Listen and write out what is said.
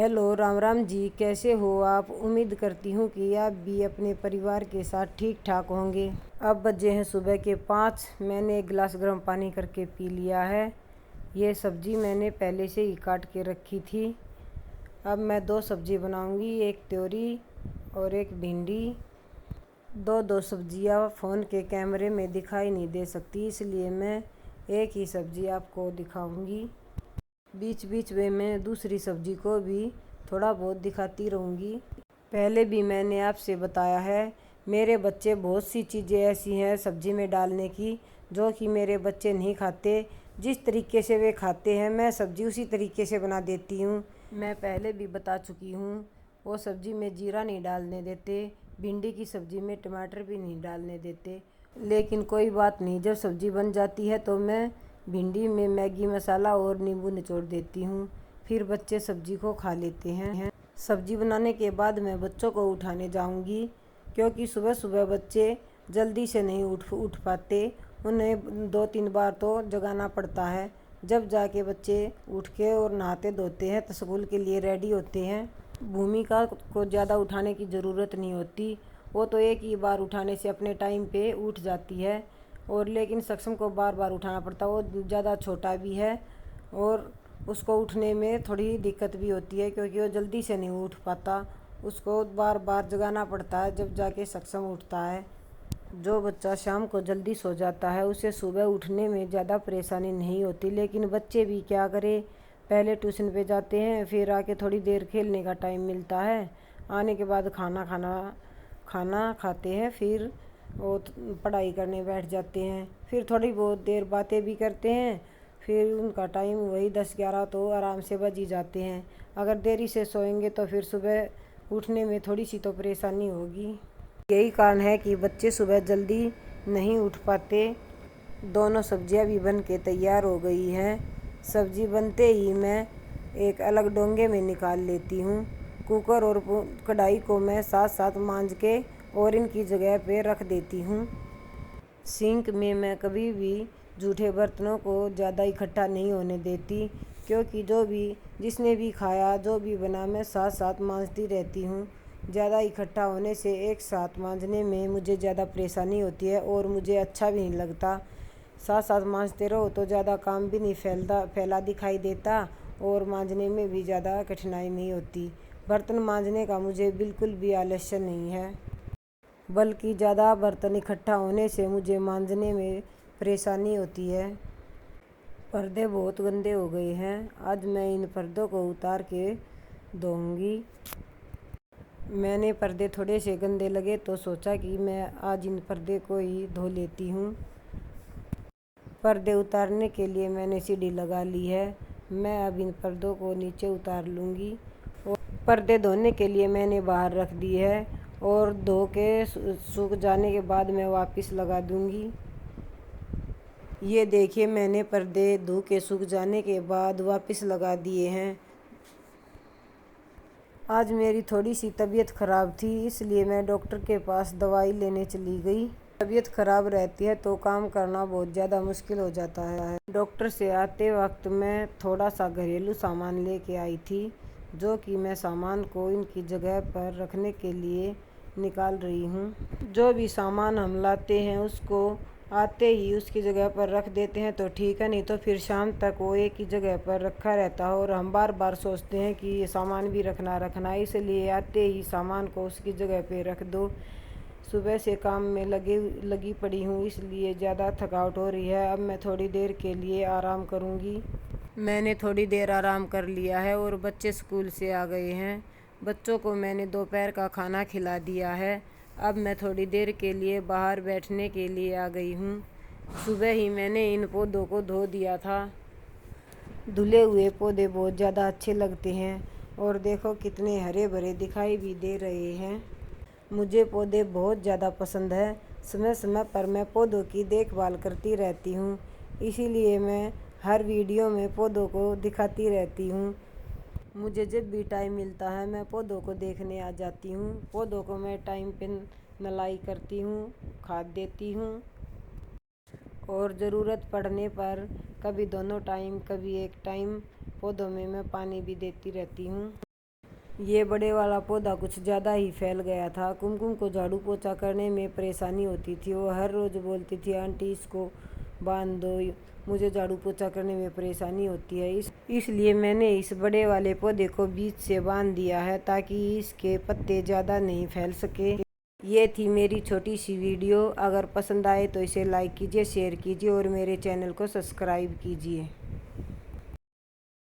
Hello, Ram Ram ji. कैसे हो आप? उम्मीद करती हूँ कि आप भी अपने परिवार के साथ ठीक ठाक होंगे। अब बजे हैं सुबह के 5। मैंने एक गिलास गर्म पानी करके पी लिया है। ये सब्ज़ी मैंने पहले से ही काट के रखी थी। अब मैं 2 सब्ज़ी बनाऊंगी, एक त्योरी और एक भिंडी। दो सब्जियाँ फ़ोन के कैमरे में दिखाई नहीं दे सकती, इसलिए मैं एक ही सब्ज़ी आपको दिखाऊंगी। बीच बीच में मैं दूसरी सब्जी को भी थोड़ा बहुत दिखाती रहूँगी। पहले भी मैंने आपसे बताया है, मेरे बच्चे बहुत सी चीज़ें ऐसी हैं सब्जी में डालने की जो कि मेरे बच्चे नहीं खाते। जिस तरीके से वे खाते हैं मैं सब्जी उसी तरीके से बना देती हूँ। मैं पहले भी बता चुकी हूँ, वो सब्जी में जीरा नहीं डालने देते, भिंडी की सब्ज़ी में टमाटर भी नहीं डालने देते। लेकिन कोई बात नहीं, जब सब्ज़ी बन जाती है तो मैं भिंडी में मैगी मसाला और नींबू निचोड़ देती हूँ। फिर बच्चे सब्जी को खा लेते हैं। सब्जी बनाने के बाद मैं बच्चों को उठाने जाऊँगी, क्योंकि सुबह सुबह बच्चे जल्दी से नहीं उठ पाते। उन्हें 2-3 बार तो जगाना पड़ता है, जब जाके बच्चे उठ के और नहाते धोते हैं तो स्कूल के लिए रेडी होते हैं। भूमिका को ज़्यादा उठाने की ज़रूरत नहीं होती, वो तो एक ही बार उठाने से अपने टाइम पे उठ जाती है। और लेकिन सक्षम को बार बार उठाना पड़ता, वो ज़्यादा छोटा भी है और उसको उठने में थोड़ी दिक्कत भी होती है, क्योंकि वो जल्दी से नहीं उठ पाता। उसको बार बार जगाना पड़ता है, जब जाके सक्षम उठता है। जो बच्चा शाम को जल्दी सो जाता है उसे सुबह उठने में ज़्यादा परेशानी नहीं होती। लेकिन बच्चे भी क्या करें, पहले ट्यूशन पे जाते हैं, फिर आके थोड़ी देर खेलने का टाइम मिलता है, आने के बाद खाना खाते हैं, फिर वो पढ़ाई करने बैठ जाते हैं। फिर थोड़ी बहुत देर बातें भी करते हैं, फिर उनका टाइम वही 10-11 तो आराम से बज ही जाते हैं। अगर देरी से सोएंगे तो फिर सुबह उठने में थोड़ी सी तो परेशानी होगी। यही कारण है कि बच्चे सुबह जल्दी नहीं उठ पाते। दोनों सब्जियां भी बन के तैयार हो गई हैं। सब्जी बनते ही मैं एक अलग डोंगे में निकाल लेती हूँ। कुकर और कढ़ाई को मैं साथ साथ मांज के और इनकी जगह पे रख देती हूँ। सिंक में मैं कभी भी जूठे बर्तनों को ज़्यादा इकट्ठा नहीं होने देती, क्योंकि जिसने भी खाया जो भी बना मैं साथ साथ मांजती रहती हूँ। ज़्यादा इकट्ठा होने से एक साथ मांजने में मुझे ज़्यादा परेशानी होती है और मुझे अच्छा भी नहीं लगता। साथ साथ मांजते रहो तो ज़्यादा काम भी नहीं फैला दिखाई देता और मांजने में भी ज़्यादा कठिनाई नहीं होती। बर्तन मांजने का मुझे बिल्कुल भी आलस्य नहीं है, बल्कि ज़्यादा बर्तन इकट्ठा होने से मुझे मांजने में परेशानी होती है। पर्दे बहुत गंदे हो गए हैं, आज मैं इन पर्दों को उतार के धोऊंगी। मैंने पर्दे थोड़े से गंदे लगे तो सोचा कि मैं आज इन पर्दे को ही धो लेती हूँ। पर्दे उतारने के लिए मैंने सीढ़ी लगा ली है। मैं अब इन पर्दों को नीचे उतार लूँगी। और पर्दे धोने के लिए मैंने बाहर रख दी है और धो के सूख जाने के बाद मैं वापस लगा दूँगी। ये देखिए, मैंने पर्दे धो के सूख जाने के बाद वापस लगा दिए हैं। आज मेरी थोड़ी सी तबीयत ख़राब थी, इसलिए मैं डॉक्टर के पास दवाई लेने चली गई। तबीयत ख़राब रहती है तो काम करना बहुत ज़्यादा मुश्किल हो जाता है। डॉक्टर से आते वक्त मैं थोड़ा सा घरेलू सामान लेके आई थी, जो कि मैं सामान को इनकी जगह पर रखने के लिए निकाल रही हूँ। जो भी सामान हम लाते हैं उसको आते ही उसकी जगह पर रख देते हैं तो ठीक है, नहीं तो फिर शाम तक वो एक ही जगह पर रखा रहता है और हम बार बार सोचते हैं कि ये सामान भी रखना, इसलिए आते ही सामान को उसकी जगह पे रख दो। सुबह से काम में लगी पड़ी हूँ, इसलिए ज़्यादा थकावट हो रही है। अब मैं थोड़ी देर के लिए आराम करूँगी। मैंने थोड़ी देर आराम कर लिया है और बच्चे स्कूल से आ गए हैं। बच्चों को मैंने दोपहर का खाना खिला दिया है। अब मैं थोड़ी देर के लिए बाहर बैठने के लिए आ गई हूँ। सुबह ही मैंने इन पौधों को धो दिया था। धुले हुए पौधे बहुत ज़्यादा अच्छे लगते हैं और देखो कितने हरे भरे दिखाई भी दे रहे हैं। मुझे पौधे बहुत ज़्यादा पसंद है। समय समय पर मैं पौधों की देखभाल करती रहती हूँ, इसीलिए मैं हर वीडियो में पौधों को दिखाती रहती हूँ। मुझे जब भी टाइम मिलता है मैं पौधों को देखने आ जाती हूँ। पौधों को मैं टाइम पे नलाई करती हूँ, खाद देती हूँ और ज़रूरत पड़ने पर कभी दोनों टाइम कभी एक टाइम पौधों में मैं पानी भी देती रहती हूँ। ये बड़े वाला पौधा कुछ ज़्यादा ही फैल गया था। कुमकुम को झाड़ू पोछा करने में परेशानी होती थी। वो हर रोज़ बोलती थी, आंटी इसको बांध दो, मुझे झाड़ू पोछा करने में परेशानी होती है। इसलिए मैंने इस बड़े वाले पौधे को बीच से बांध दिया है ताकि इसके पत्ते ज़्यादा नहीं फैल सके। ये थी मेरी छोटी सी वीडियो। अगर पसंद आए तो इसे लाइक कीजिए, शेयर कीजिए और मेरे चैनल को सब्सक्राइब कीजिए।